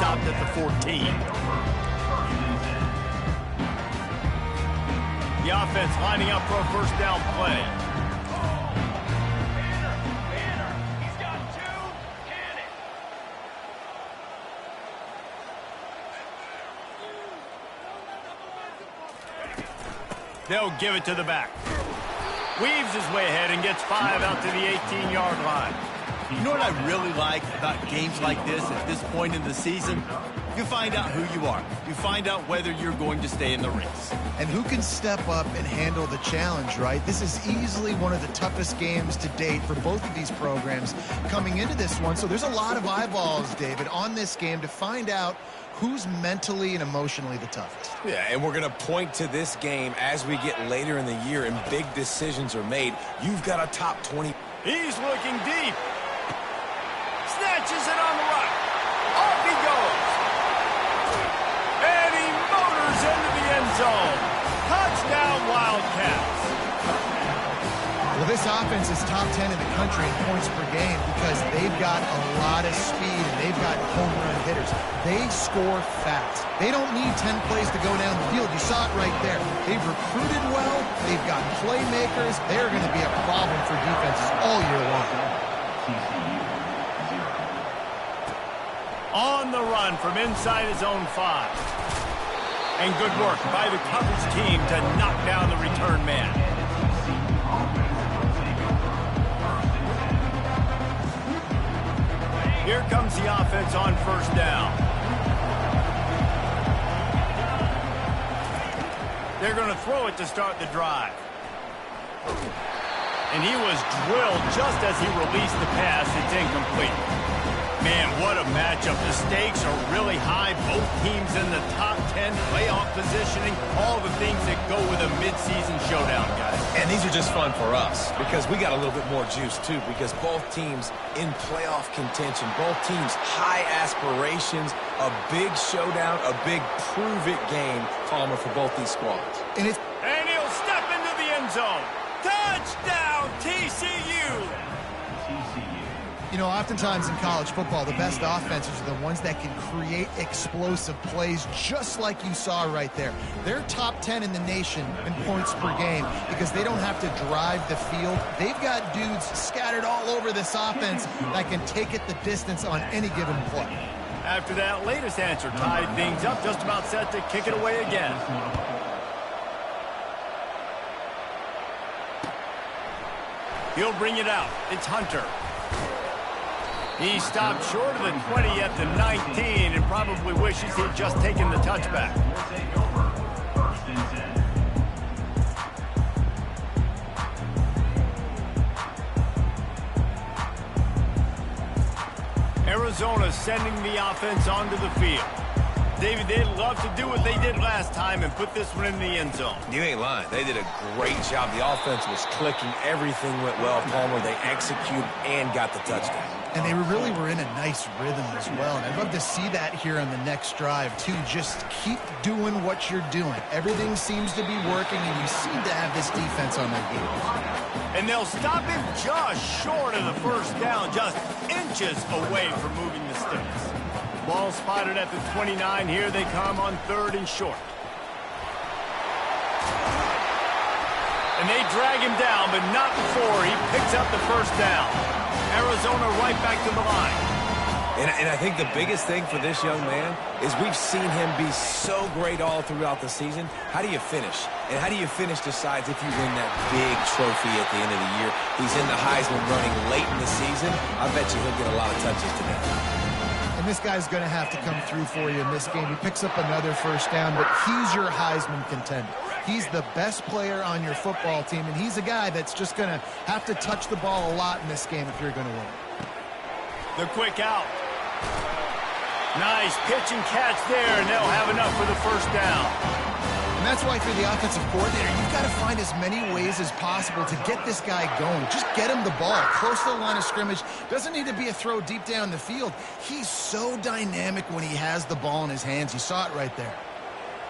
stopped at the 14. The offense lining up for a first down play. They'll give it to the back. Weaves his way ahead and gets 5 out to the 18-yard line. You know what I really like about games like this at this point in the season? You find out who you are. You find out whether you're going to stay in the race. And who can step up and handle the challenge, right? This is easily one of the toughest games to date for both of these programs coming into this one. So there's a lot of eyeballs, David, on this game to find out who's mentally and emotionally the toughest. Yeah, and we're going to point to this game as we get later in the year and big decisions are made. You've got a top 20. He's looking deep. Snatches it on the right. Off he goes. And he motors into the end zone. Touchdown, Wildcats. Well, this offense is top 10 in the country in points per game because they've got a lot of speed and they've got home run hitters. They score fast. They don't need 10 plays to go down the field. You saw it right there. They've recruited well. They've got playmakers. They're going to be a problem for defenses all year long. On the run from inside his own 5. And good work by the coverage team to knock down the return man. Here comes the offense on first down. They're going to throw it to start the drive. And he was drilled just as he released the pass. It's incomplete. Man, what a matchup. The stakes are really high. Both teams in the top 10, playoff positioning, all the things that go with a midseason showdown, guys. And these are just fun for us because we got a little bit more juice, too, because both teams in playoff contention, both teams high aspirations, a big showdown, a big prove-it game, Palmer, for both these squads. And he'll step into the end zone. Touchdown, TCU! You know, oftentimes in college football, the best offenses are the ones that can create explosive plays just like you saw right there. They're top 10 in the nation in points per game because they don't have to drive the field. They've got dudes scattered all over this offense that can take it the distance on any given play. After that latest answer tied things up, just about set to kick it away again. He'll bring it out. It's Hunter. He stopped short of the 20 at the 19 and probably wishes he'd just taken the touchback. Arizona sending the offense onto the field. David, they'd love to do what they did last time and put this one in the end zone. You ain't lying. They did a great job. The offense was clicking. Everything went well, Palmer. They executed and got the touchdown. And they really were in a nice rhythm as well. And I'd love to see that here on the next drive, too. Just keep doing what you're doing. Everything seems to be working, and you seem to have this defense on their heels. And they'll stop him just short of the first down, just inches away from moving the sticks. Ball spotted at the 29. Here they come on 3rd and short. And they drag him down, but not before he picks up the first down. Arizona right back to the line. And I think the biggest thing for this young man is we've seen him be so great all throughout the season. How do you finish? And how do you finish decides if you win that big trophy at the end of the year. He's in the Heisman running late in the season. I bet you he'll get a lot of touches today. And this guy's going to have to come through for you in this game. He picks up another first down, but he's your Heisman contender. He's the best player on your football team, and he's a guy that's just going to have to touch the ball a lot in this game if you're going to win. The quick out. Nice pitch and catch there, and they'll have enough for the first down. And that's why, if you're the offensive coordinator, you've got to find as many ways as possible to get this guy going. Just get him the ball close to the line of scrimmage. Doesn't need to be a throw deep down the field. He's so dynamic when he has the ball in his hands. You saw it right there.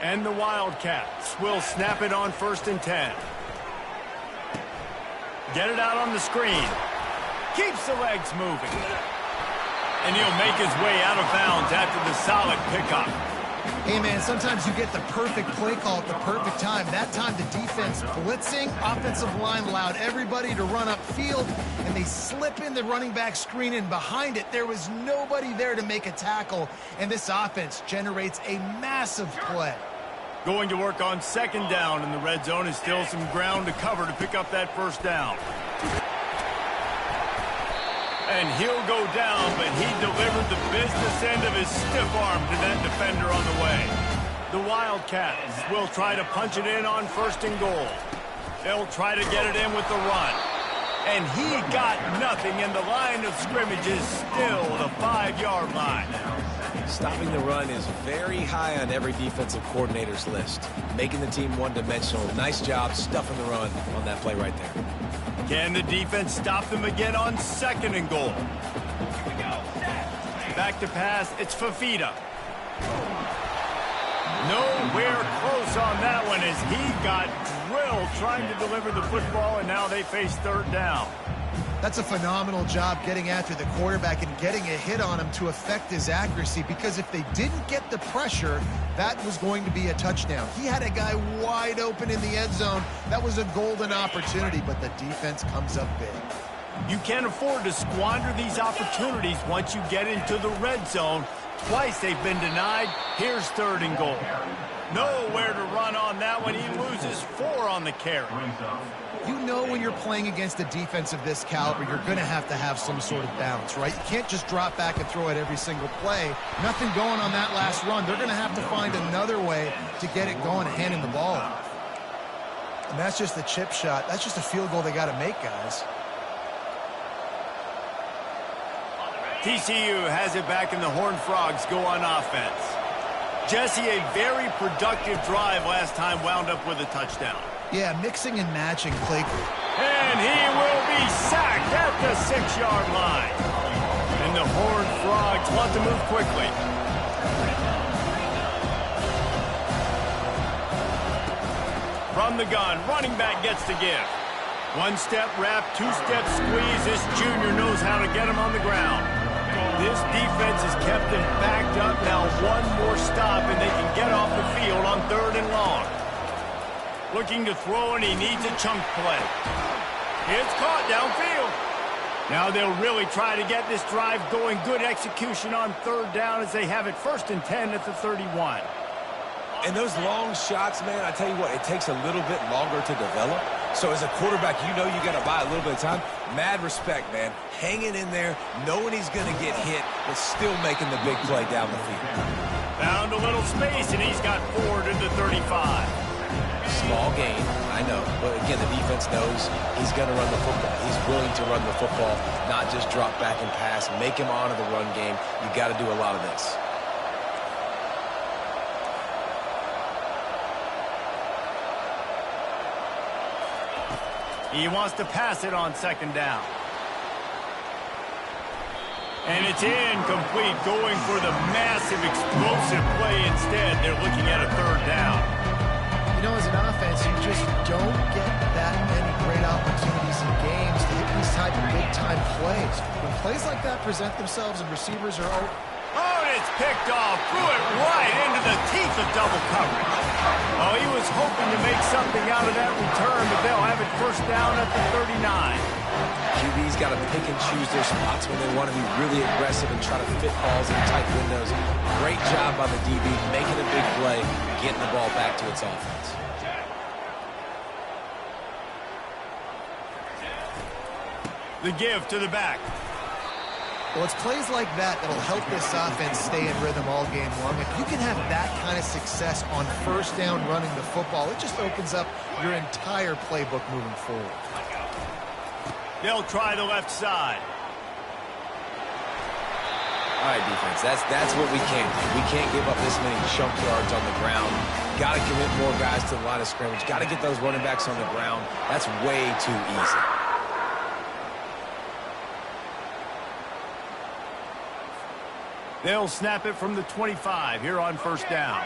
And the Wildcats will snap it on 1st and 10. Get it out on the screen. Keeps the legs moving. And he'll make his way out of bounds after the solid pickup. Hey, man, sometimes you get the perfect play call at the perfect time. That time the defense blitzing, offensive line allowed everybody to run upfield, and they slip in the running back screen, and behind it there was nobody there to make a tackle, and this offense generates a massive play. Going to work on second down, and the red zone is still some ground to cover to pick up that first down. And he'll go down, but he delivered the business end of his stiff arm to that defender on the way. The Wildcats will try to punch it in on first and goal. They'll try to get it in with the run. And he got nothing, and the line of scrimmage is still the 5-yard line. Stopping the run is very high on every defensive coordinator's list. Making the team one-dimensional. Nice job stuffing the run on that play right there. Can the defense stop them again on second and goal? Back to pass, it's Fafita. Nowhere close on that one as he got drilled trying to deliver the football, and now they face third down. That's a phenomenal job getting after the quarterback and getting a hit on him to affect his accuracy, because if they didn't get the pressure, that was going to be a touchdown. He had a guy wide open in the end zone. That was a golden opportunity, but the defense comes up big. You can't afford to squander these opportunities once you get into the red zone. Twice they've been denied. Here's third and goal. Nowhere to run on that one. He loses 4 on the carry. You know when you're playing against a defense of this caliber, you're going to have some sort of balance, right? You can't just drop back and throw it every single play. Nothing going on that last run. They're going to have to find another way to get it going and handing the ball off. And that's just the chip shot. That's just a field goal they got to make, guys. TCU has it back, and the Horned Frogs go on offense. Jesse, a very productive drive last time, wound up with a touchdown. Yeah, mixing and matching play. And he will be sacked at the 6-yard line. And the Horned Frogs want to move quickly. From the gun, running back gets to give. One-step wrap, two-step squeeze. This junior knows how to get him on the ground. This defense has kept him backed up. Now one more stop, and they can get off the field on third and long. Looking to throw, and he needs a chunk play. It's caught downfield. Now they'll really try to get this drive going. Good execution on third down as they have it first and 10 at the 31. And those long shots, man, I tell you what, it takes a little bit longer to develop. So as a quarterback, you know you got to buy a little bit of time. Mad respect, man. Hanging in there, knowing he's going to get hit, but still making the big play down the field. Found a little space, and he's got 4 to the 35. Small gain, I know. But again, the defense knows he's going to run the football. He's willing to run the football, not just drop back and pass, make him honor the run game. You got to do a lot of this. He wants to pass it on second down. And it's incomplete, going for the massive, explosive play instead. They're looking at a third down. You know, as an offense, you just don't get that many great opportunities in games to hit these type of big-time plays. When plays like that present themselves and receivers are open. Oh, and it's picked off. Threw it right into the teeth of double coverage. Oh, he was hoping to make something out of that return, but they'll have it first down at the 39. QB's got to pick and choose their spots when they want to be really aggressive and try to fit balls in tight windows. Great job by the DB, making a big play, getting the ball back to its offense. The give to the back. Well, it's plays like that that'll help this offense stay in rhythm all game long. If you can have that kind of success on first down running the football, it just opens up your entire playbook moving forward. They'll try the left side. All right, defense, that's what we can't do. We can't give up this many chunk yards on the ground. Got to commit more guys to the line of scrimmage. Got to get those running backs on the ground. That's way too easy. They'll snap it from the 25 here on first down.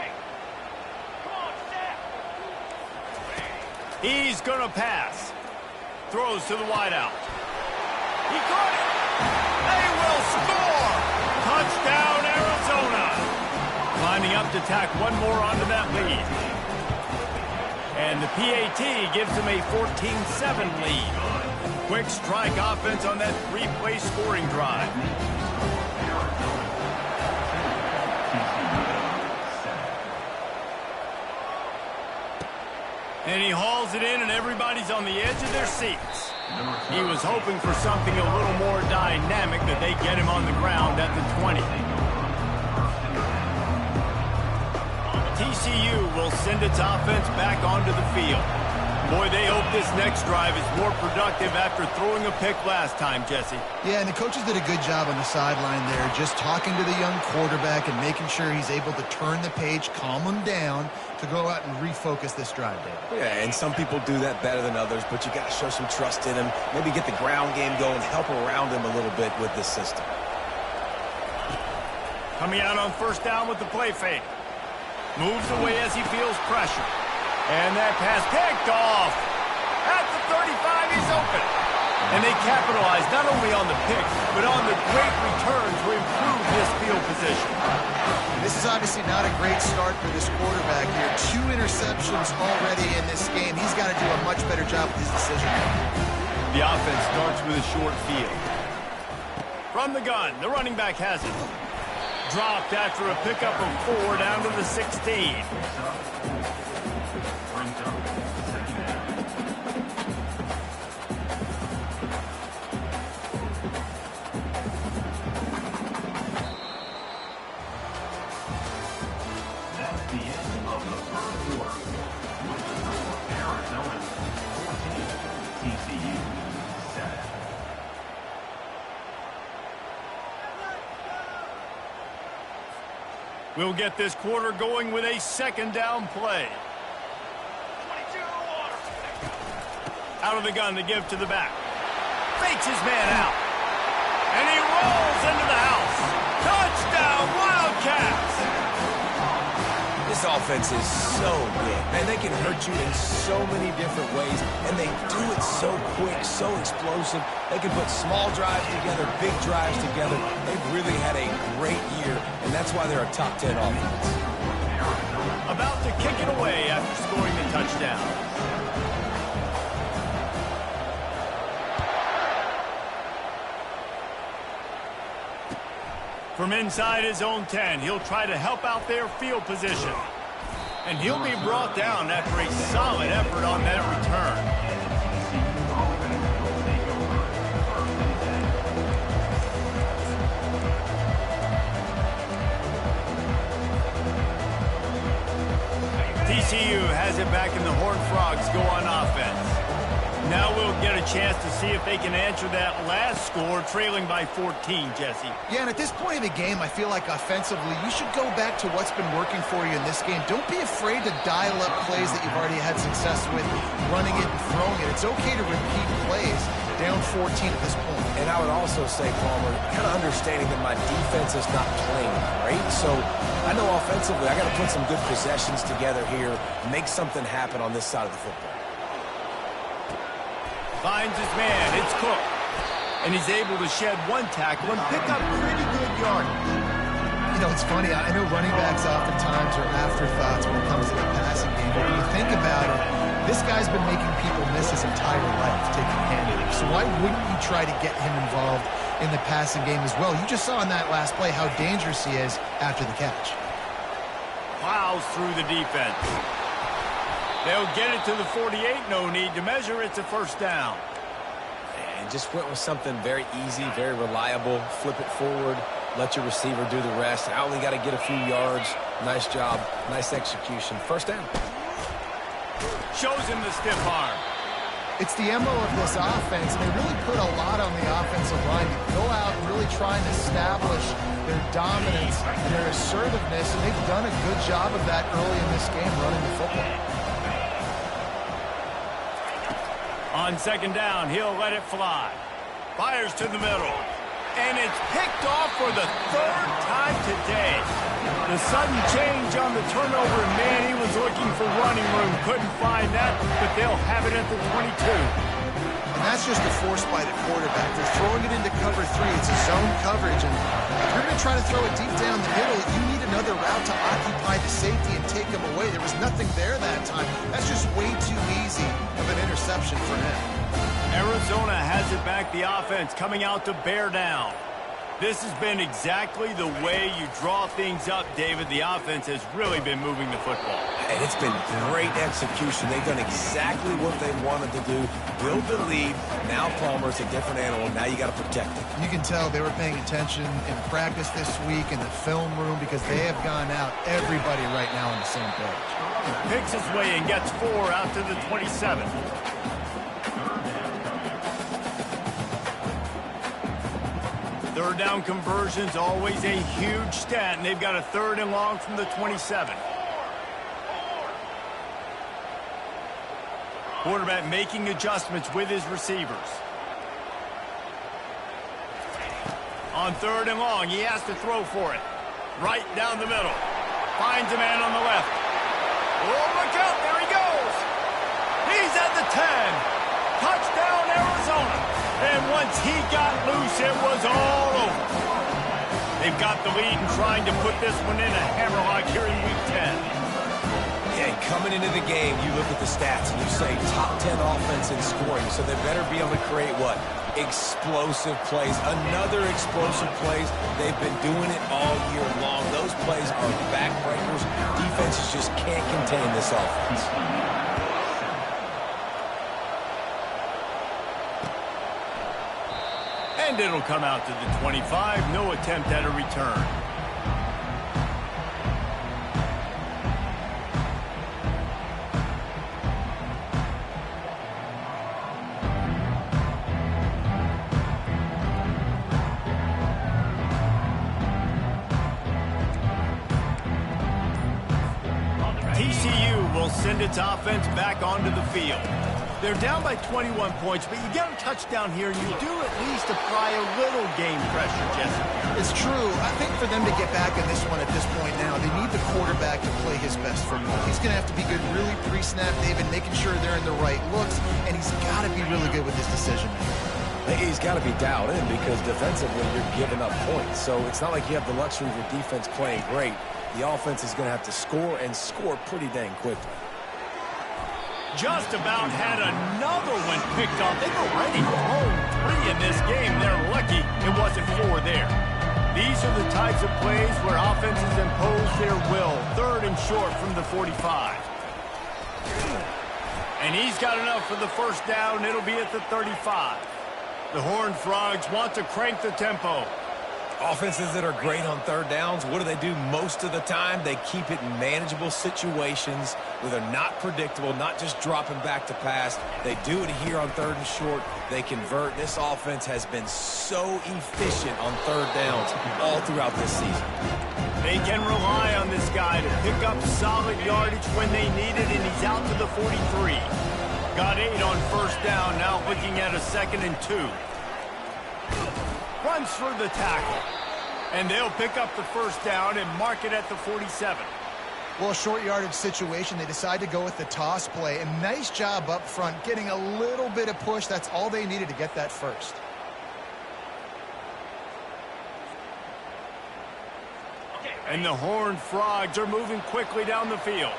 He's going to pass. Throws to the wideout. He caught it. They will score. up to tack one more onto that lead. And the PAT gives them a 14-7 lead. Quick strike offense on that three-play scoring drive. And he hauls it in, and everybody's on the edge of their seats. He was hoping for something a little more dynamic, that they get him on the ground at the 20. TCU will send its offense back onto the field. Boy, they hope this next drive is more productive after throwing a pick last time, Jesse. Yeah, and the coaches did a good job on the sideline there, just talking to the young quarterback and making sure he's able to turn the page, calm him down, to go out and refocus this drive, David. Yeah, and some people do that better than others, but you got to show some trust in him, maybe get the ground game going, help around him a little bit with this system. Coming out on first down with the play fake. Moves away as he feels pressure. And that pass picked off. At the 35, he's open. And they capitalize not only on the pick, but on the great return to improve this field position. This is obviously not a great start for this quarterback here. 2 interceptions already in this game. He's got to do a much better job with his decision. The offense starts with a short field. From the gun, the running back has it. Dropped after a pickup of 4 down to the 16. That's the end of the first quarter. Arizona 14, TCU 7. We'll get this quarter going with a second down play. Out of the gun to give to the back. Fakes his man out. And he rolls into the house. Touchdown, Wildcats! This offense is so good. Man, they can hurt you in so many different ways, and they do it so quick, so explosive. They can put small drives together, big drives together. They've really had a great year, and that's why they're a top 10 offense. About to kick it away after scoring the touchdown. From inside his own 10, he'll try to help out their field position. And he'll be brought down after a solid effort on that return. TCU has it back in the Horned Frogs go on offense. Now we'll get a chance to see if they can answer that last score, trailing by 14, Jesse. Yeah, and at this point in the game, I feel like offensively, you should go back to what's been working for you in this game. Don't be afraid to dial up plays that you've already had success with, running it and throwing it. It's okay to repeat plays down 14 at this point. And I would also say, Palmer, kind of understanding that my defense is not playing great, so I know offensively I got to put some good possessions together here, make something happen on this side of the football. Finds his man, it's Cook. And he's able to shed one tackle and pick up pretty good yardage. You know, it's funny. I know running backs oftentimes are afterthoughts when it comes to the passing game. But when you think about it, this guy's been making people miss his entire life taking handoffs. So why wouldn't you try to get him involved in the passing game as well? You just saw in that last play how dangerous he is after the catch. Plows through the defense. They'll get it to the 48. No need to measure. It's a first down. And just went with something very easy, very reliable. Flip it forward. Let your receiver do the rest. I only got to get a few yards. Nice job. Nice execution. First down. Shows him the stiff arm. It's the MO of this offense, and they really put a lot on the offensive line to go out and really try and establish their dominance and their assertiveness, and they've done a good job of that early in this game running the football. On second down, he'll let it fly. Fires to the middle. And it's picked off for the third time today. The sudden change on the turnover, man, he was looking for running room. Couldn't find that, but they'll have it at the 22. And that's just a force by the quarterback. They're throwing it into cover 3. It's a zone coverage. And if you're going to try to throw it deep down the middle, you need another route to occupy play. There was nothing there that time. That's just way too easy of an interception for him. Arizona has it back, the offense coming out to bear down. This has been exactly the way you draw things up, David. The offense has really been moving the football. And it's been great execution. They've done exactly what they wanted to do. Build the lead. Now Palmer's a different animal. Now you got to protect it. You can tell they were paying attention in practice this week in the film room because they have gone out, everybody right now on the same page. Picks his way and gets 4 out to the 27. Third down conversions, always a huge stat, and they've got a 3rd and long from the 27. Quarterback making adjustments with his receivers. On 3rd and long, he has to throw for it. Right down the middle. Finds a man on the left. Oh, look out, there he goes. He's at the 10. Touchdown, Arizona. And once he got loose, it was all over. They've got the lead and trying to put this one in a hammerlock here in Week 10. Yeah, coming into the game, you look at the stats and you say top 10 offense in scoring, so they better be able to create what? Explosive plays. Another explosive plays. They've been doing it all year long. Those plays are backbreakers. Defenses just can't contain this offense. And it'll come out to the 25. No attempt at a return. TCU will send its offense back onto the field. They're down by 21 points, but you get a touchdown here, and you do at least apply a little game pressure, Jesse. It's true. I think for them to get back in this one at this point now, they need the quarterback to play his best football. He's going to have to be good really pre-snap, David, making sure they're in the right looks, and he's got to be really good with his decision-making. He's got to be dialed in because defensively you're giving up points. So it's not like you have the luxury of your defense playing great. The offense is going to have to score and score pretty dang quickly. Just about had another one picked off. They've already thrown 3 in this game. They're lucky it wasn't 4 there. These are the types of plays where offenses impose their will. 3rd and short from the 45. And he's got enough for the first down. It'll be at the 35. The Horned Frogs want to crank the tempo. Offenses that are great on 3rd downs, what do? Most of the time, they keep it in manageable situations where they're not predictable, not just dropping back to pass. They do it here on 3rd and short. They convert. This offense has been so efficient on 3rd downs all throughout this season. They can rely on this guy to pick up solid yardage when they need it, and he's out to the 43. Got 8 on 1st down, now looking at a 2nd and 2. Runs through the tackle. And they'll pick up the 1st down and mark it at the 47. Well, a short yardage situation, they decide to go with the toss play. And nice job up front, getting a little bit of push. That's all they needed to get that first. And the Horned Frogs are moving quickly down the field.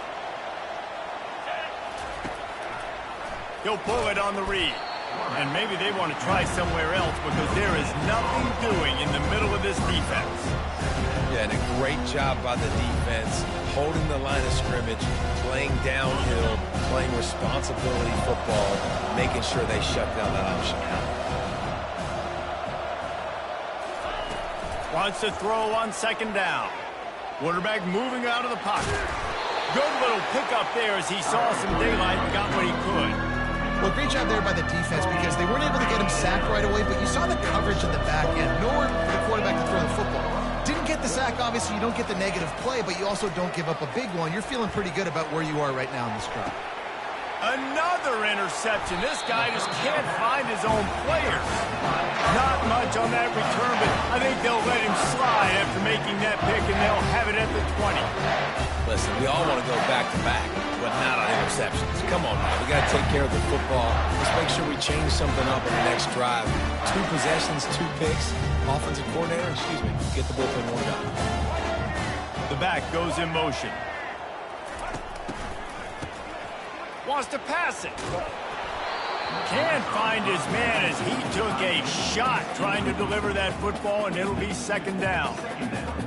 He'll pull it on the read. And maybe they want to try somewhere else because there is nothing doing in the middle of this defense. Yeah, and a great job by the defense, holding the line of scrimmage, playing downhill, playing responsibility football, making sure they shut down that option. Wants to throw on 2nd down. Quarterback moving out of the pocket. Good little pickup there as he saw some daylight and got what he could. Well, great job there by the defense because they weren't able to get him sacked right away, but you saw the coverage in the back end. Nowhere for the quarterback to throw the football. Didn't get the sack, obviously. You don't get the negative play, but you also don't give up a big one. You're feeling pretty good about where you are right now in this drive. Another interception. This guy just can't find his own players. Not much on that return, but I think they'll let him slide after making that pick, and they'll have it at the 20. Listen, we all want to go back-to-back, but not on interceptions. Come on now. We got to take care of the football. Let's make sure we change something up in the next drive. 2 possessions, 2 picks. Offensive coordinator, get the bullpen warmed up. The back goes in motion. Wants to pass it. Can't find his man as he took a shot trying to deliver that football, and it'll be second down.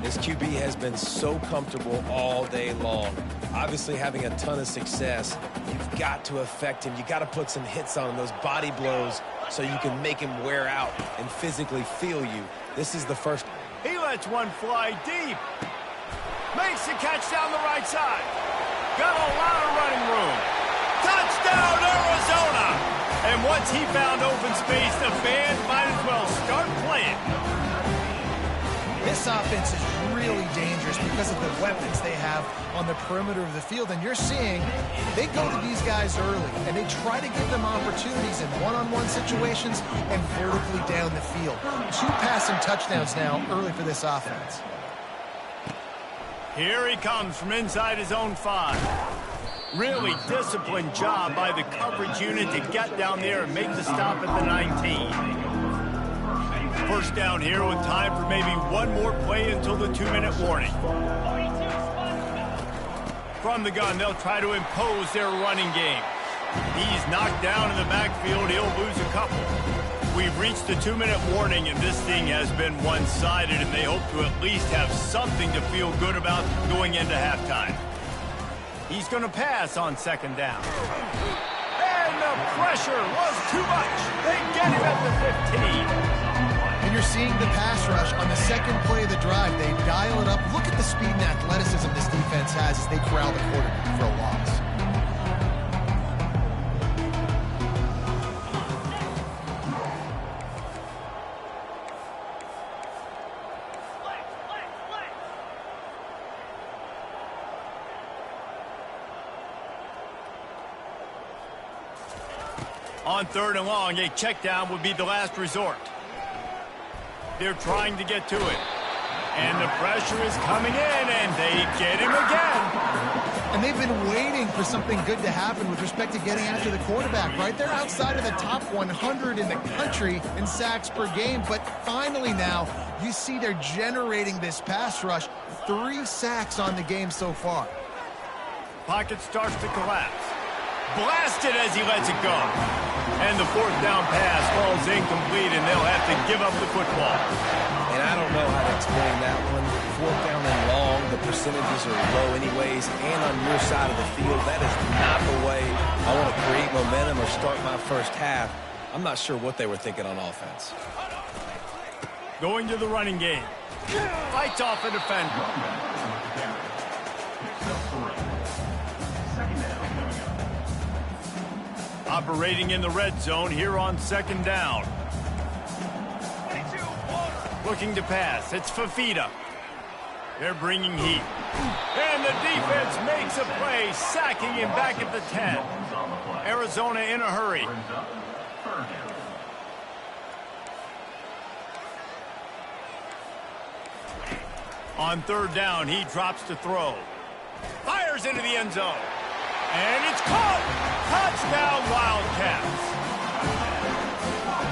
This QB has been so comfortable all day long. Obviously having a ton of success. You've got to affect him. You got to put some hits on him, those body blows, so you can make him wear out and physically feel you. This is the first. He lets one fly deep. Makes the catch down the right side. Got a lot of running room. Touchdown, Arizona! And once he found open space, the fans might as well start playing. This offense is really dangerous because of the weapons they have on the perimeter of the field. And you're seeing they go to these guys early, and they try to give them opportunities in one-on-one situations and vertically down the field. 2 passing touchdowns now early for this offense. Here he comes from inside his own 5. Really disciplined job by the coverage unit to get down there and make the stop at the 19. First down here with time for maybe one more play until the 2-minute warning. From the gun, they'll try to impose their running game. He's knocked down in the backfield. He'll lose a couple. We've reached the 2-minute warning, and this thing has been one-sided, and they hope to at least have something to feel good about going into halftime. He's going to pass on second down. And the pressure was too much. They get him at the 15. And you're seeing the pass rush on the second play of the drive. They dial it up. Look at the speed and athleticism this defense has as they corral the quarterback for a loss. On 3rd and long, a check down would be the last resort. They're trying to get to it. And the pressure is coming in, and they get him again. And they've been waiting for something good to happen with respect to getting after the quarterback, right? They're outside of the top 100 in the country in sacks per game, but finally now you see they're generating this pass rush. 3 sacks on the game so far. Pocket starts to collapse. Blasted as he lets it go. And the 4th down pass falls incomplete, and they'll have to give up the football. And I don't know how to explain that one. 4th down and long, the percentages are low anyways, and on your side of the field, that is not the way I want to create momentum or start my first half. I'm not sure what they were thinking on offense. Going to the running game. Fights off a defender. Operating in the red zone here on 2nd down. Looking to pass. It's Fafita. They're bringing heat. And the defense makes a play, sacking him back at the 10. Arizona in a hurry. On 3rd down, he drops to throw. Fires into the end zone. And it's caught! Touchdown, Wildcats!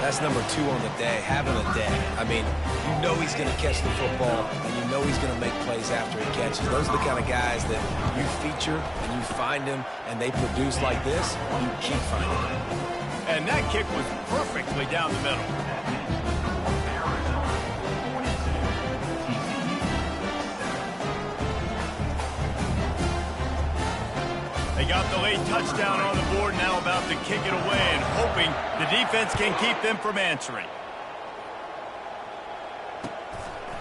That's number 2 on the day, having a day. I mean, you know he's going to catch the football, and you know he's going to make plays after he catches. Those are the kind of guys that you feature, and you find them, and they produce like this, you keep finding them. And that kick was perfectly down the middle. They got the late touchdown on the board, now about to kick it away and hoping the defense can keep them from answering.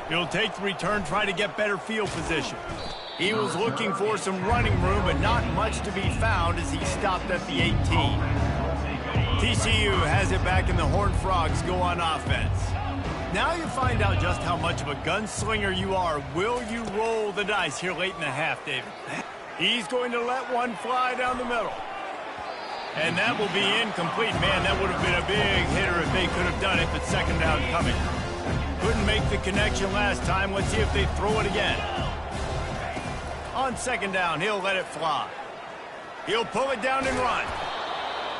He'll take the return, try to get better field position. He was looking for some running room, but not much to be found as he stopped at the 18. TCU has it back, and the Horned Frogs go on offense. Now you find out just how much of a gunslinger you are. Will you roll the dice here late in the half, David? He's going to let one fly down the middle. And that will be incomplete. Man, that would have been a big hitter if they could have done it, but 2nd down coming. Couldn't make the connection last time. Let's see if they throw it again. On 2nd down, he'll let it fly. He'll pull it down and run.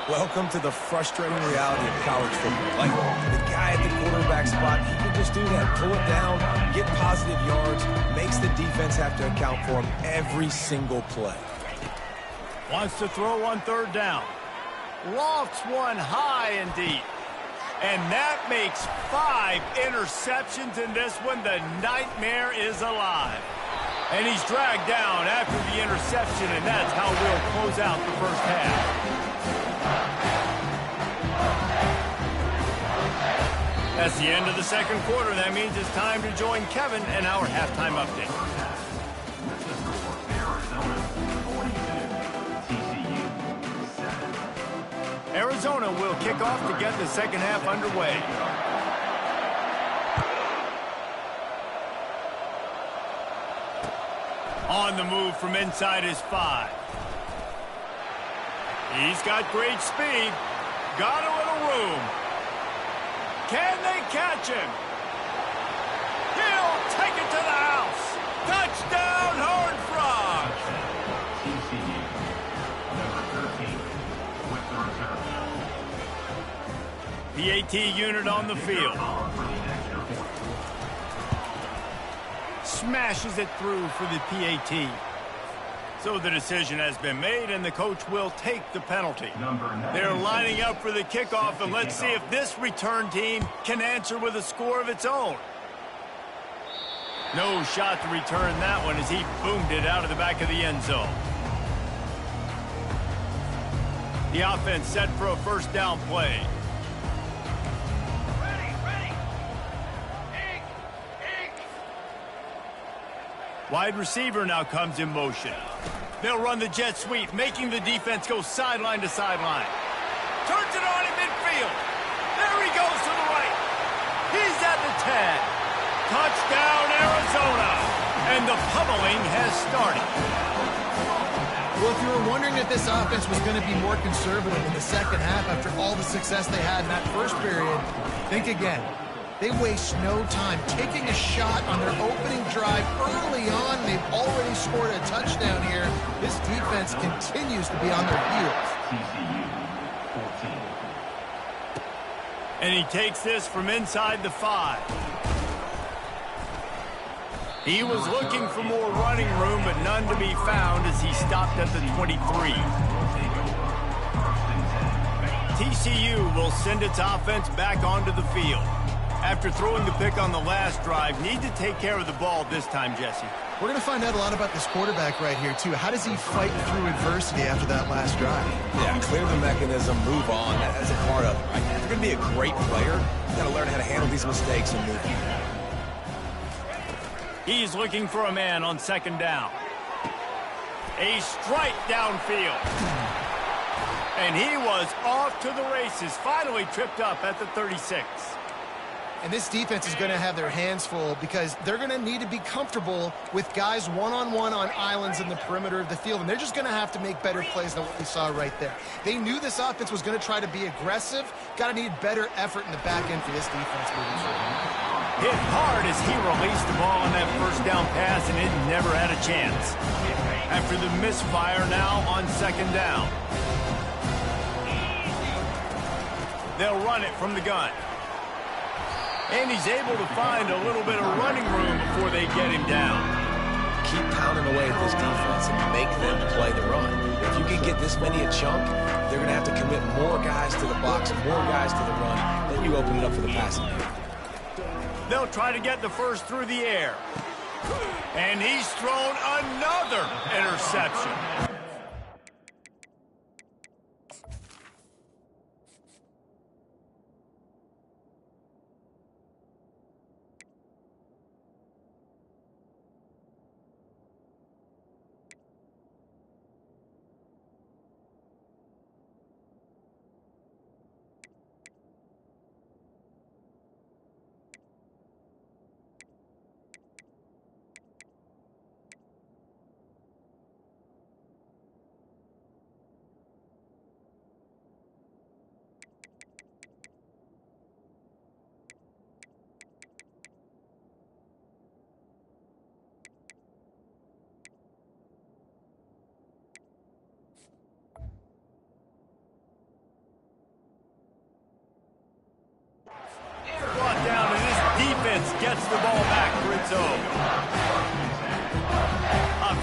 Welcome to the frustrating reality of college football. Like, the guy at the quarterback spot, he can just do that. Pull it down, get positive yards, makes the defense have to account for him every single play. Wants to throw on third down. Lofts one high and deep. And that makes 5 interceptions in this one. The nightmare is alive. And he's dragged down after the interception, and that's how we'll close out the first half. That's the end of the second quarter. That means it's time to join Kevin and our halftime update. Arizona will kick off to get the second half underway. On the move from inside his 5. He's got great speed. Got a little room. Can they catch him? He'll take it to the house. Touchdown, Horned Frogs! TCU, number 13, with the return. PAT unit on the field. Smashes it through for the PAT. So the decision has been made, and the coach will take the penalty. They're lining up for the kickoff, and let's see if this return team can answer with a score of its own. No shot to return that one as he boomed it out of the back of the end zone. The offense set for a first down play. Wide receiver now comes in motion. They'll run the jet sweep, making the defense go sideline to sideline. Turns it on in midfield. There he goes to the right. He's at the 10. Touchdown, Arizona. And the pummeling has started. Well, if you were wondering if this offense was going to be more conservative in the second half after all the success they had in that first period, think again. They waste no time taking a shot on their opening drive early on. They've already scored a touchdown here. This defense continues to be on their heels. TCU, 14. And he takes this from inside the 5. He was looking for more running room, but none to be found as he stopped at the 23. TCU will send its offense back onto the field. After throwing the pick on the last drive, need to take care of the ball this time, Jesse. We're going to find out a lot about this quarterback right here, too. How does he fight through adversity after that last drive? Yeah, clear the mechanism, move on. That's a part of it, right? If you're going to be a great player, you got to learn how to handle these mistakes and move on. He's looking for a man on second down. A strike downfield. And he was off to the races, finally tripped up at the 36. And this defense is going to have their hands full because they're going to need to be comfortable with guys one-on-one on islands in the perimeter of the field. And they're just going to have to make better plays than what we saw right there. They knew this offense was going to try to be aggressive. Got to need better effort in the back end for this defense moving forward. Hit hard as he released the ball on that first down pass, and it never had a chance. After the misfire now on second down. They'll run it from the gun. And he's able to find a little bit of running room before they get him down. Keep pounding away at this defense and make them play the run. If you can get this many a chunk, they're going to have to commit more guys to the box, more guys to the run. Then you open it up for the passing game. They'll try to get the first through the air. And he's thrown another interception.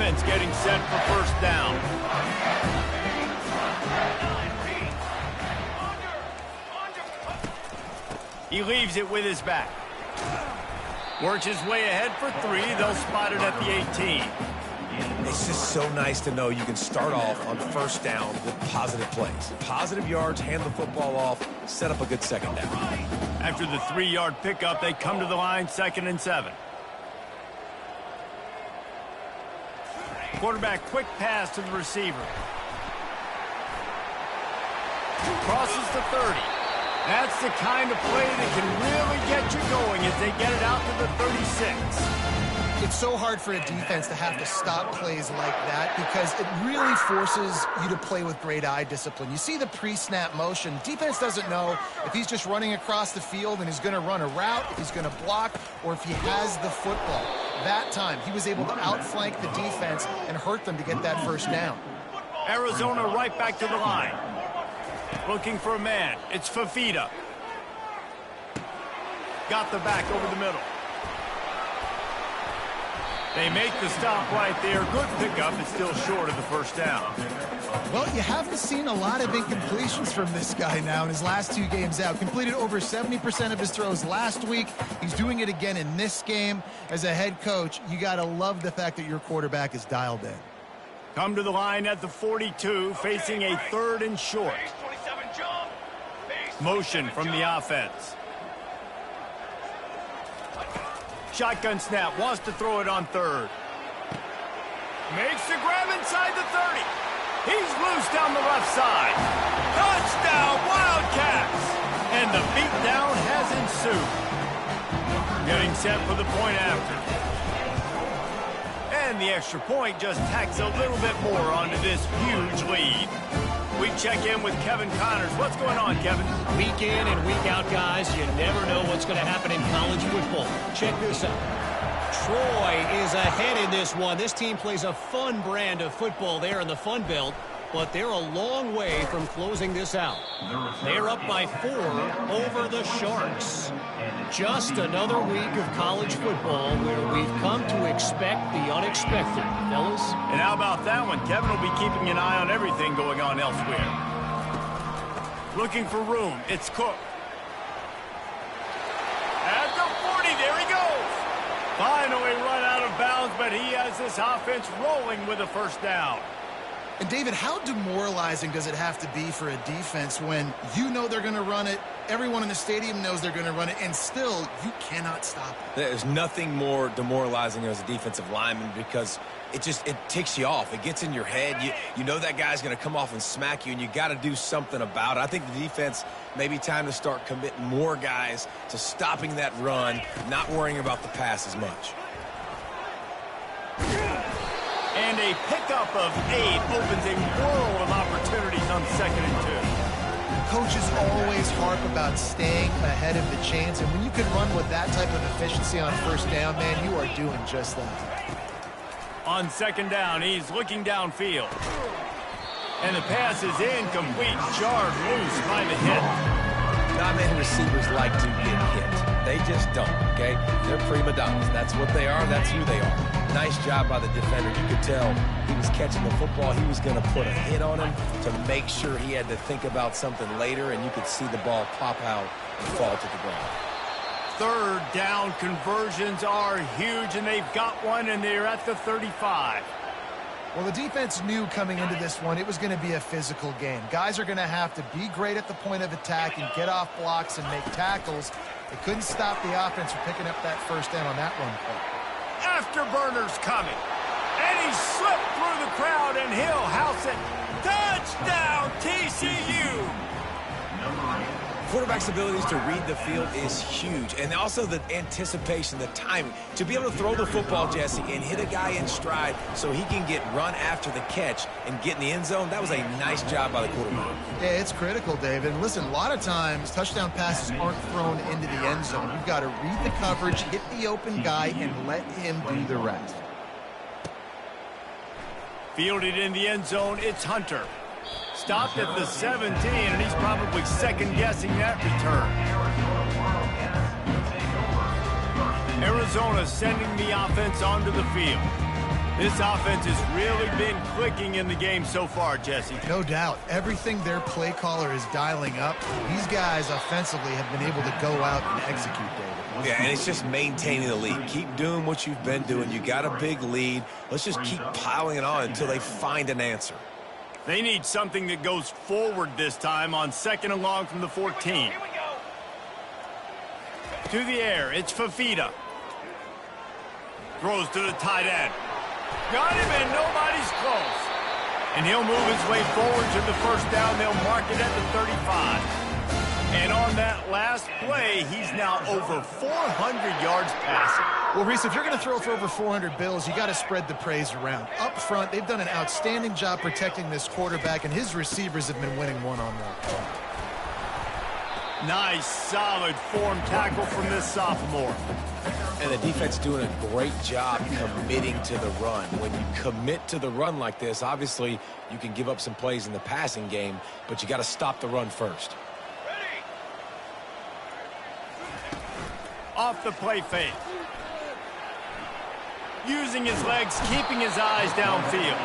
offense getting set for first down. He leaves it with his back. Works his way ahead for 3. They'll spot it at the 18. It's just so nice to know you can start off on first down with positive plays. Positive yards, hand the football off, set up a good second down. After the 3-yard pickup, they come to the line, 2nd and 7. Quarterback quick pass to the receiver. Crosses the 30. That's the kind of play that can really get you going as they get it out to the 36. It's so hard for a defense to have to stop plays like that because it really forces you to play with great eye discipline. You see the pre-snap motion. Defense doesn't know if he's just running across the field and he's going to run a route, if he's going to block, or if he has the football. That time, he was able to outflank the defense and hurt them to get that first down. Arizona right back to the line. Looking for a man. It's Fafita. Got the back over the middle. They make the stop right there. Good pickup. It's still short of the first down. Well, you haven't seen a lot of incompletions from this guy now in his last 2 games out. Completed over 70% of his throws last week. He's doing it again in this game. As a head coach, you got to love the fact that your quarterback is dialed in. Come to the line at the 42, facing a 3rd and short. Motion from the offense. Shotgun snap, wants to throw it on 3rd. Makes the grab inside the 30. He's loose down the left side. Touchdown, Wildcats! And the beatdown has ensued. Getting set for the point after. And the extra point just tacks a little bit more onto this huge lead. We check in with Kevin Connors. What's going on, Kevin? Week in and week out, guys, you never know what's going to happen in college football. Check this out. Troy is ahead in this one. This team plays a fun brand of football there in the Fun Belt, but they're a long way from closing this out. They're up by 4 over the Sharks. Just another week of college football where we've come to expect the unexpected, fellas. And how about that one? Kevin will be keeping an eye on everything going on elsewhere. Looking for room. It's Cook. At the 40, there he goes. Finally run out of bounds, but he has this offense rolling with a first down. And David, how demoralizing does it have to be for a defense when you know they're going to run it, everyone in the stadium knows they're going to run it, and still you cannot stop it? There's nothing more demoralizing as a defensive lineman because it ticks you off. It gets in your head. You know that guy's going to come off and smack you, and you got to do something about it. I think the defense may be time to start committing more guys to stopping that run, not worrying about the pass as much. And a pickup of 8 opens a world of opportunities on 2nd and 2. Coaches always harp about staying ahead of the chains, and when you can run with that type of efficiency on first down, man, you are doing just that. On 2nd down, he's looking downfield. And the pass is incomplete, jarred loose by the hit. Not many receivers like to get hit. They just don't, okay? They're prima donnas. That's what they are. That's who they are. Nice job by the defender. You could tell he was catching the football. He was going to put a hit on him to make sure he had to think about something later, and you could see the ball pop out and fall to the ground. 3rd down conversions are huge, and they've got one, and they're at the 35. Well, the defense knew coming into this one it was going to be a physical game. Guys are going to have to be great at the point of attack and get off blocks and make tackles. They couldn't stop the offense from picking up that first down on that run play. Afterburner's coming. And he slipped through the crowd, and he'll house it. Touchdown, TCU! Quarterback's abilities to read the field is huge, and also the anticipation, the timing. To be able to throw the football, Jesse, and hit a guy in stride so he can get run after the catch and get in the end zone, that was a nice job by the quarterback. Yeah, it's critical, David. And listen, a lot of times touchdown passes aren't thrown into the end zone. You've got to read the coverage, hit the open guy, and let him do the rest. Fielded in the end zone, it's Hunter. Stopped at the 17, and he's probably second-guessing that return. Arizona sending the offense onto the field. This offense has really been clicking in the game so far, Jesse. No doubt. Everything their play caller is dialing up, these guys offensively have been able to go out and execute, David. Yeah, and it's just maintaining the lead. Keep doing what you've been doing. You got a big lead. Let's just keep piling it on until they find an answer. They need something that goes forward this time on 2nd and long from the 14. To the air, it's Fafita. Throws to the tight end. Got him, and nobody's close. And he'll move his way forward to the first down. They'll mark it at the 35. And on that last play, he's now over 400 yards passing. Well, Reese, if you're going to throw for over 400 bills, you got to spread the praise around. Up front, they've done an outstanding job protecting this quarterback, and his receivers have been winning one-on-one. Nice, solid form tackle from this sophomore. And the defense doing a great job committing to the run. When you commit to the run like this, obviously you can give up some plays in the passing game, but you got to stop the run first. Off the play fake. Using his legs, keeping his eyes downfield.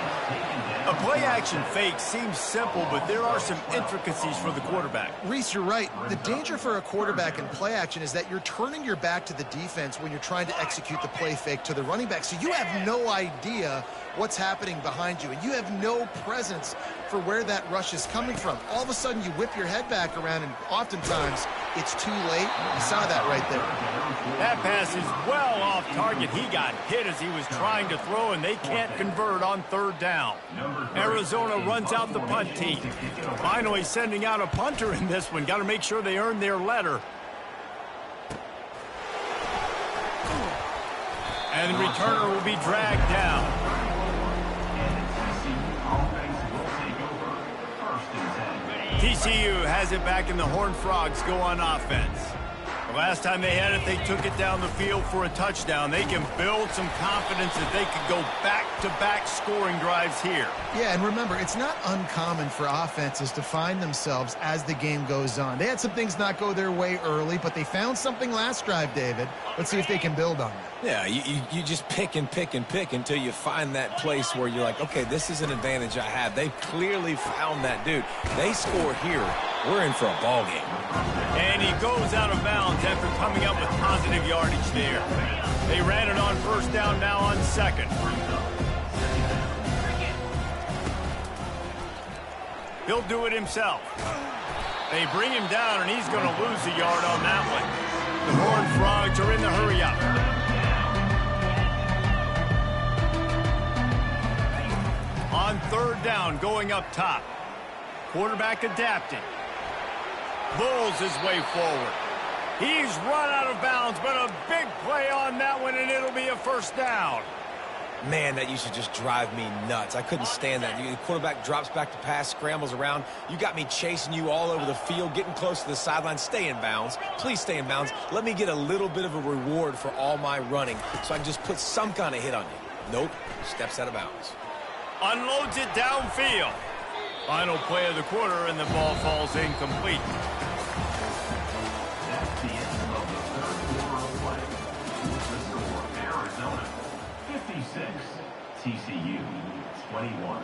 A play-action fake seems simple, but there are some intricacies for the quarterback. Reese, you're right. The danger for a quarterback in play action is that you're turning your back to the defense when you're trying to execute the play fake to the running back. So you have no idea what's happening behind you, and you have no presence for where that rush is coming from. All of a sudden, you whip your head back around, and oftentimes it's too late. You saw that right there. That pass is well off target. He got hit as he was trying to throw, and they can't convert on 3rd down. Arizona runs out the punt team. Finally sending out a punter in this one. Got to make sure they earn their letter. And the returner will be dragged down. TCU has it back, and the Horned Frogs go on offense. The last time they had it, they took it down the field for a touchdown. They can build some confidence that they could go back-to-back scoring drives here. Yeah, and remember, it's not uncommon for offenses to find themselves as the game goes on. They had some things not go their way early, but they found something last drive, David. Let's see if they can build on that. Yeah, you just pick and pick and pick until you find that place where you're like, okay, this is an advantage I have. They clearly found that dude. They score here, we're in for a ball game. And he goes out of bounds after coming up with positive yardage there. They ran it on 1st down, now on 2nd. He'll do it himself. They bring him down, and he's going to lose a yard on that one. The Horned Frogs are in the hurry-up. On 3rd down, going up top. Quarterback adapting. Pulls his way forward. He's run out of bounds, but a big play on that one, and it'll be a 1st down. Man, that used to just drive me nuts. I couldn't stand that. The quarterback drops back to pass, scrambles around. You got me chasing you all over the field, getting close to the sideline. Stay in bounds. Please stay in bounds. Let me get a little bit of a reward for all my running so I can just put some kind of hit on you. Nope. Steps out of bounds. Unloads it downfield. Final play of the quarter, and the ball falls incomplete. That's the end of the 3rd quarter of play. With the score, Arizona 56, TCU 21.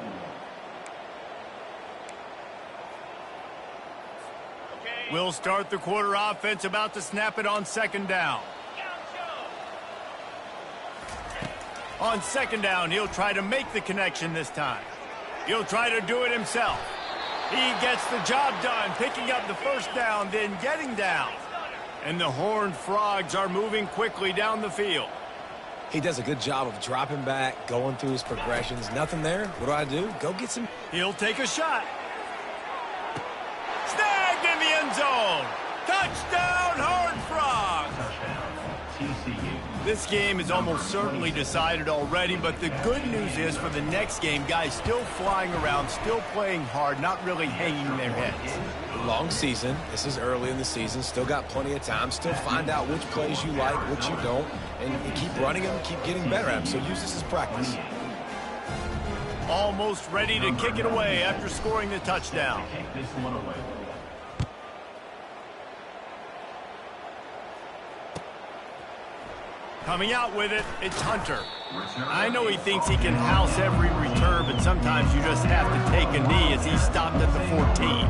We'll start the quarter offense, about to snap it on 2nd down. On 2nd down, he'll try to make the connection this time. He'll try to do it himself. He gets the job done, picking up the 1st down, then getting down. And the Horned Frogs are moving quickly down the field. He does a good job of dropping back, going through his progressions. Nothing there. What do? Go get some. He'll take a shot. Snagged in the end zone. Touchdown, Horned Frogs. Touchdown, TCU. This game is almost certainly decided already, but the good news is for the next game, guys still flying around, still playing hard, not really hanging their heads. Long season. This is early in the season. Still got plenty of time. Still find out which plays you like, which you don't, and you keep running them, keep getting better at them. So use this as practice. Almost ready to kick it away after scoring the touchdown. Take this one away. Coming out with it, it's Hunter. I know he thinks he can house every return, but sometimes you just have to take a knee as he stopped at the 14.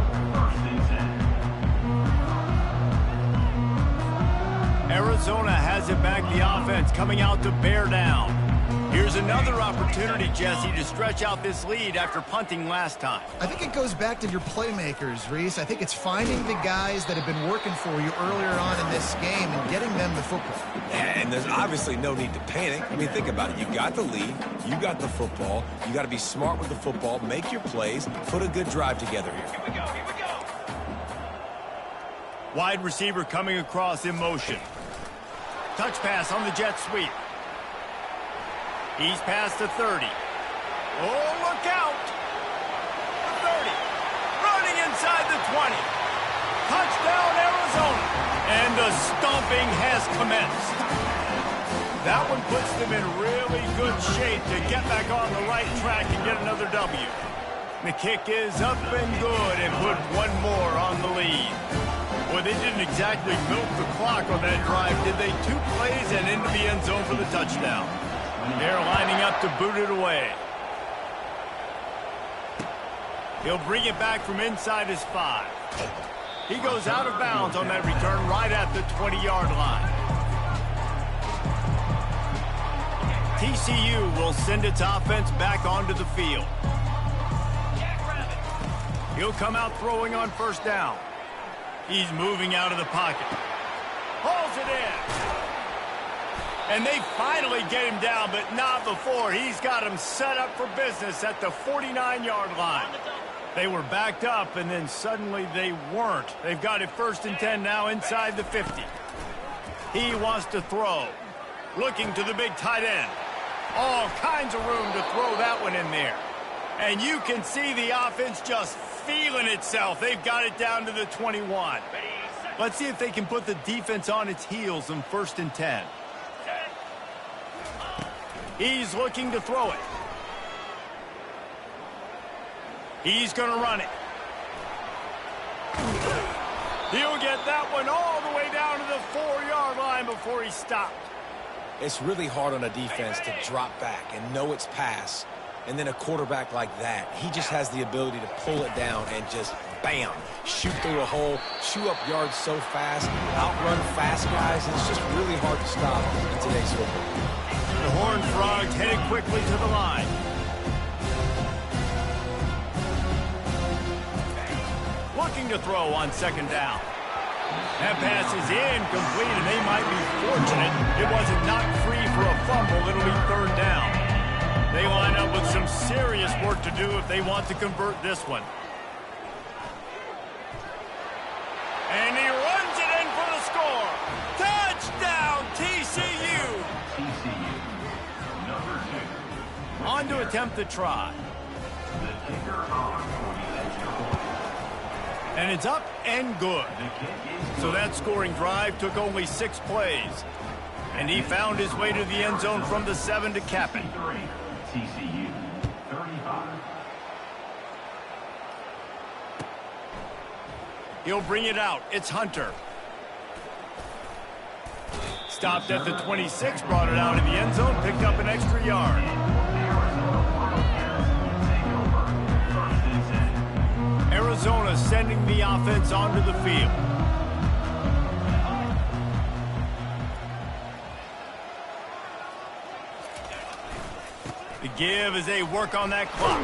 Arizona has it back, the offense coming out to bear down. Here's another opportunity, Jesse, to stretch out this lead after punting last time. I think it goes back to your playmakers, Reese. I think it's finding the guys that have been working for you earlier on in this game and getting them the football. And there's obviously no need to panic. I mean, think about it. You got the lead. You got the football. You got to be smart with the football, make your plays, put a good drive together here. Here we go, here we go. Wide receiver coming across in motion. Touch pass on the jet sweep. He's past the 30. Oh, look out! The 30. Running inside the 20. Touchdown, Arizona. And the stomping has commenced. That one puts them in really good shape to get back on the right track and get another W. The kick is up and good and put one more on the lead. Well, they didn't exactly milk the clock on that drive, did they? 2 plays and into the end zone for the touchdown. They're lining up to boot it away. He'll bring it back from inside his 5. He goes out of bounds on that return right at the 20-yard line. TCU will send its offense back onto the field. He'll come out throwing on first down. He's moving out of the pocket. Hauls it in. And they finally get him down, but not before. He's got him set up for business at the 49-yard line. They were backed up, and then suddenly they weren't. They've got it 1st and 10 now inside the 50. He wants to throw. Looking to the big tight end. All kinds of room to throw that one in there. And you can see the offense just feeling itself. They've got it down to the 21. Let's see if they can put the defense on its heels in 1st and 10. He's looking to throw it. He's going to run it. He'll get that one all the way down to the 4-yard line before he stopped. It's really hard on a defense to drop back and know it's pass. And then a quarterback like that, he just has the ability to pull it down and just, bam, shoot through a hole, chew up yards so fast, outrun fast guys, and it's just really hard to stop in today's football. The Horned Frogs headed quickly to the line. Looking to throw on 2nd down. That pass is incomplete, and they might be fortunate it wasn't knocked free for a fumble. It'll be 3rd down. They line up with some serious work to do if they want to convert this one. And he runs it in for the score. Touchdown, TCU. TCU, number 2. On to attempt the try. The kicker on 40. And it's up and good. So that scoring drive took only 6 plays. And he found his way to the end zone from the 7 to cap it. TCU 35. He'll bring it out. It's Hunter. Stopped at the 26, brought it out in the end zone, picked up an extra yard. Arizona sending the offense onto the field. The give as they work on that clock.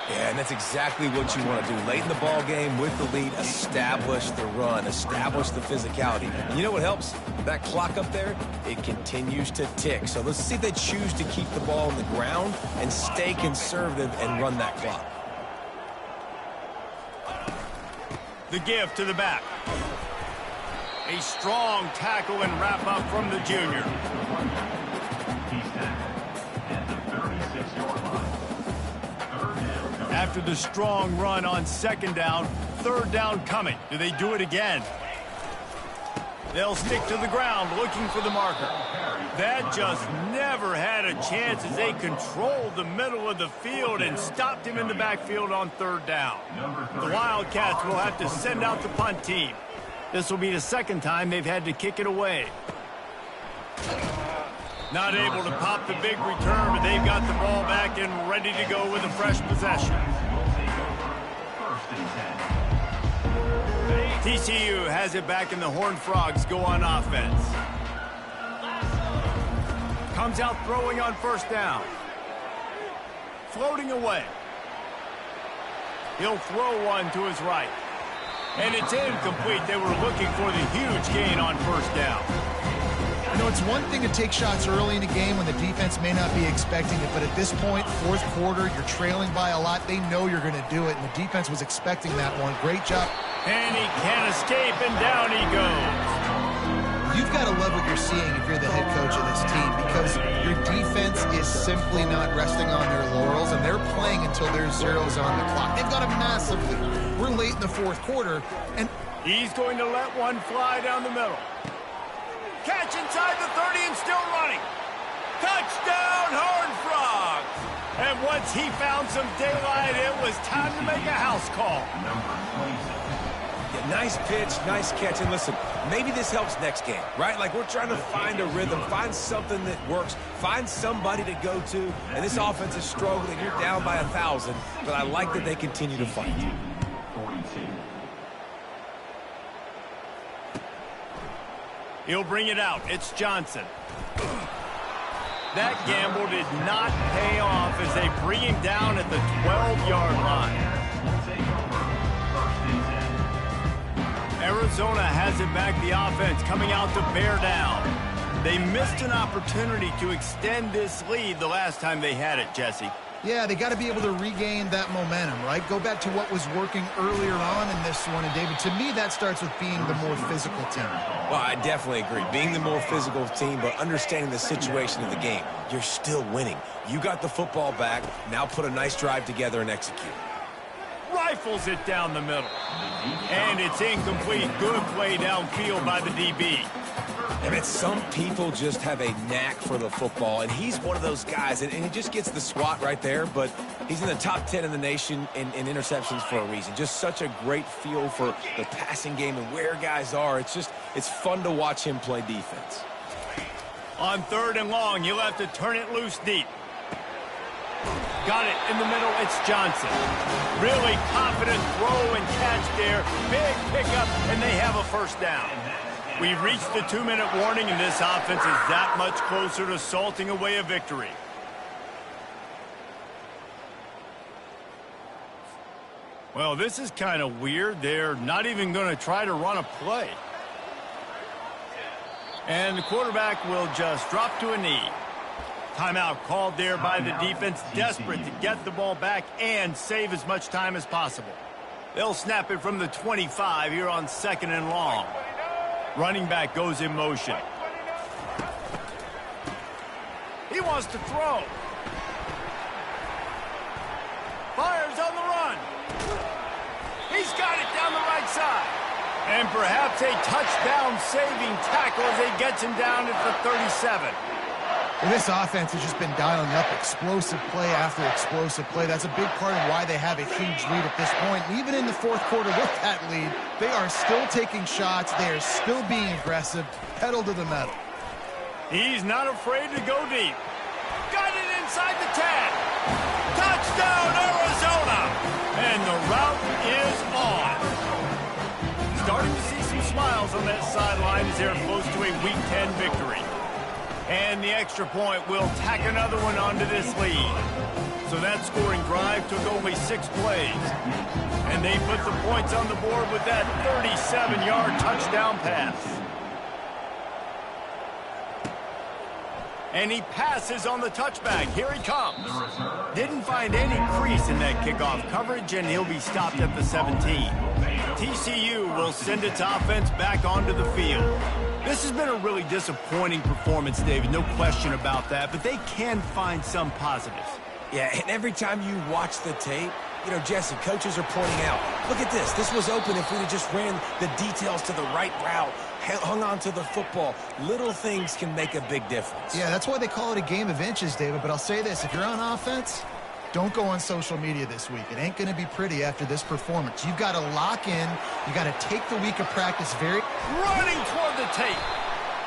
Yeah, and that's exactly what you want to do. Late in the ball game with the lead, establish the run, establish the physicality. And you know what helps? That clock up there, it continues to tick. So let's see if they choose to keep the ball on the ground and stay conservative and run that clock. The give to the back. A strong tackle and wrap up from the junior. He's tackled at the 36-yard line. 3rd down. After the strong run on 2nd down, 3rd down coming. Do they do it again? They'll stick to the ground looking for the marker. That just never had a chance as they controlled the middle of the field and stopped him in the backfield on 3rd down. The Wildcats will have to send out the punt team. This will be the 2nd time they've had to kick it away. Not able to pop the big return, but they've got the ball back and ready to go with a fresh possession. TCU has it back, and the Horned Frogs go on offense. Comes out throwing on first down. Floating away. He'll throw one to his right. And it's incomplete. They were looking for the huge gain on first down. You know, it's one thing to take shots early in the game when the defense may not be expecting it, but at this point, fourth quarter, you're trailing by a lot. They know you're going to do it, and the defense was expecting that one. Great job. And he can't escape, and down he goes. You've got to love what you're seeing if you're the head coach of this team, because your defense is simply not resting on their laurels, and they're playing until there's zeros on the clock. They've got a massive lead. We're late in the fourth quarter, and he's going to let one fly down the middle. Catch inside the 30 and still running. Touchdown, Horned Frogs! And once he found some daylight, it was time to make a house call. Yeah, nice pitch, nice catch. And listen, maybe this helps next game, right? Like, we're trying to find a rhythm, find something that works, find somebody to go to. And this offense is struggling. You're down by 1,000, but I like that they continue to fight. He'll bring it out. It's Johnson. That gamble did not pay off as they bring him down at the 12-yard line. Arizona has it back, the offense coming out to bear down. They missed an opportunity to extend this lead the last time they had it, Jesse. yeah, they got to be able to regain that momentum, right? Go back to what was working earlier on in this one. And, David, to me, that starts with being the more physical team. Well, I definitely agree. Being the more physical team, but understanding the situation of the game. You're still winning. You got the football back. Now put a nice drive together and execute. Rifles it down the middle. And it's incomplete. Good play downfield by the DB. I mean, some people just have a knack for the football, and he's one of those guys, and he just gets the swat right there, but he's in the top 10 in the nation in interceptions for a reason. Just such a great feel for the passing game and where guys are. It's fun to watch him play defense. On 3rd and long, you'll have to turn it loose deep. Got it in the middle. It's Johnson. Really confident throw and catch there. Big pickup, and they have a first down. We've reached the 2-minute warning, and this offense is that much closer to salting away a victory. Well, this is kind of weird. They're not even going to try to run a play. And the quarterback will just drop to a knee. Timeout called there by the defense, desperate to get the ball back and save as much time as possible. They'll snap it from the 25 here on 2nd and long. Running back goes in motion. He wants to throw. Fires on the run. He's got it down the right side. And perhaps a touchdown-saving tackle as he gets him down at the 37. Well, this offense has just been dialing up explosive play after explosive play. That's a big part of why they have a huge lead at this point. And even in the 4th quarter with that lead, they are still taking shots. They are still being aggressive, pedal to the metal. He's not afraid to go deep. Got it inside the 10. Touchdown, Arizona! And the route is on. Starting to see some smiles on that sideline as they're close to a Week 10 victory. And the extra point will tack another one onto this lead. So that scoring drive took only 6 plays. And they put the points on the board with that 37-yard touchdown pass. And he passes on the touchback. Here he comes. Didn't find any crease in that kickoff coverage, and he'll be stopped at the 17. TCU will send its offense back onto the field. This has been a really disappointing performance, David, no question about that, but they can find some positives. Yeah, and every time you watch the tape, you know, Jesse, coaches are pointing out, look at this. This was open if we'd have just ran the details to the right route, hung on to the football. Little things can make a big difference. Yeah, that's why they call it a game of inches, David. But I'll say this, if you're on offense, don't go on social media this week. It ain't going to be pretty after this performance. You've got to lock in. You got to take the week of practice very... Running toward the tape.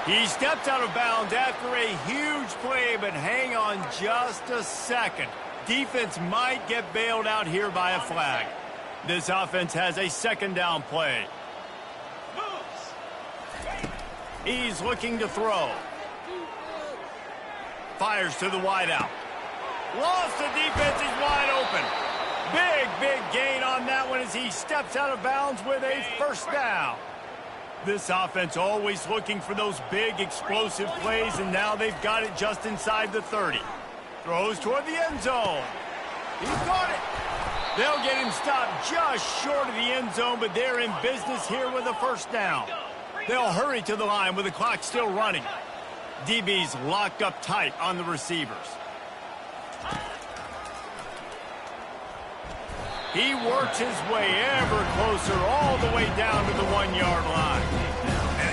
He stepped out of bounds after a huge play, but hang on just a second. Defense might get bailed out here by a flag. This offense has a second down play. He's looking to throw. Fires to the wideout. Lost the defense. He's wide open. Big gain on that one as he steps out of bounds with a first down. This offense always looking for those big explosive plays, and now they've got it just inside the 30. Throws toward the end zone. He's got it. They'll get him stopped just short of the end zone, but they're in business here with a first down. They'll hurry to the line with the clock still running. DB's locked up tight on the receivers. He works his way ever closer all the way down to the 1-yard line.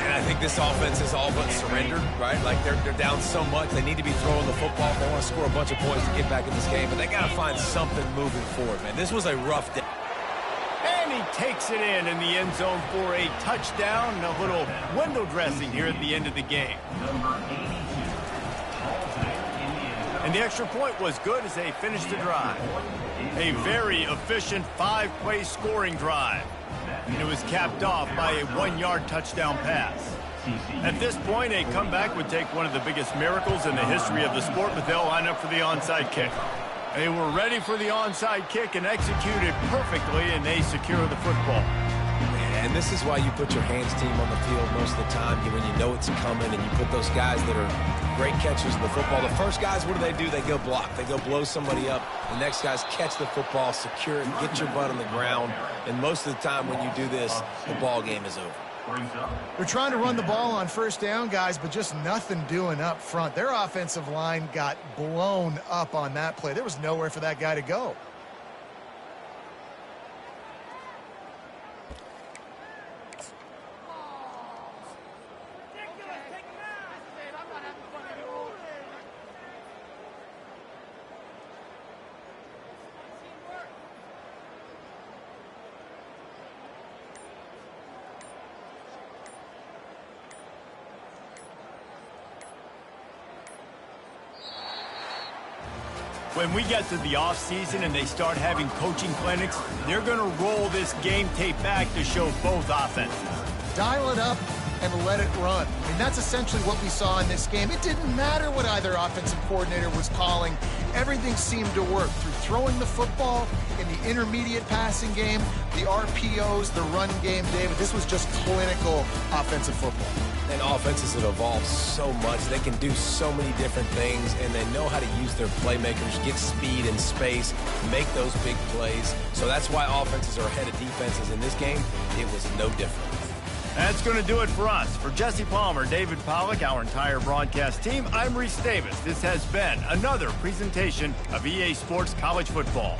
And I think this offense is all but surrendered, right? Like they're down so much. They need to be throwing the football. They want to score a bunch of points to get back in this game, but they got to find something moving forward, man. This was a rough day. And he takes it in the end zone for a touchdown. A little window dressing here at the end of the game. And the extra point was good as they finished the drive. A very efficient 5-play scoring drive. And it was capped off by a 1-yard touchdown pass. At this point, a comeback would take one of the biggest miracles in the history of the sport, but they'll line up for the onside kick. They were ready for the onside kick and executed perfectly, and they secure the football. And this is why you put your hands team on the field most of the time when you know it's coming, and you put those guys that are great catchers in the football. The first guys, what do? They go block. They go blow somebody up. The next guys catch the football, secure it, get your butt on the ground. And most of the time when you do this, the ball game is over. They're trying to run the ball on first down, guys, but just nothing doing up front. Their offensive line got blown up on that play. There was nowhere for that guy to go. When we get to the offseason and they start having coaching clinics, they're going to roll this game tape back to show both offenses. Dial it up and let it run. I mean, that's essentially what we saw in this game. It didn't matter what either offensive coordinator was calling. Everything seemed to work through throwing the football in the intermediate passing game, the RPOs, the run game, David. This was just clinical offensive football. And offenses have evolved so much. They can do so many different things, and they know how to use their playmakers, get speed and space, make those big plays. So that's why offenses are ahead of defenses. In this game, it was no different. That's going to do it for us. For Jesse Palmer, David Pollack, our entire broadcast team, I'm Reese Davis. This has been another presentation of EA Sports College Football.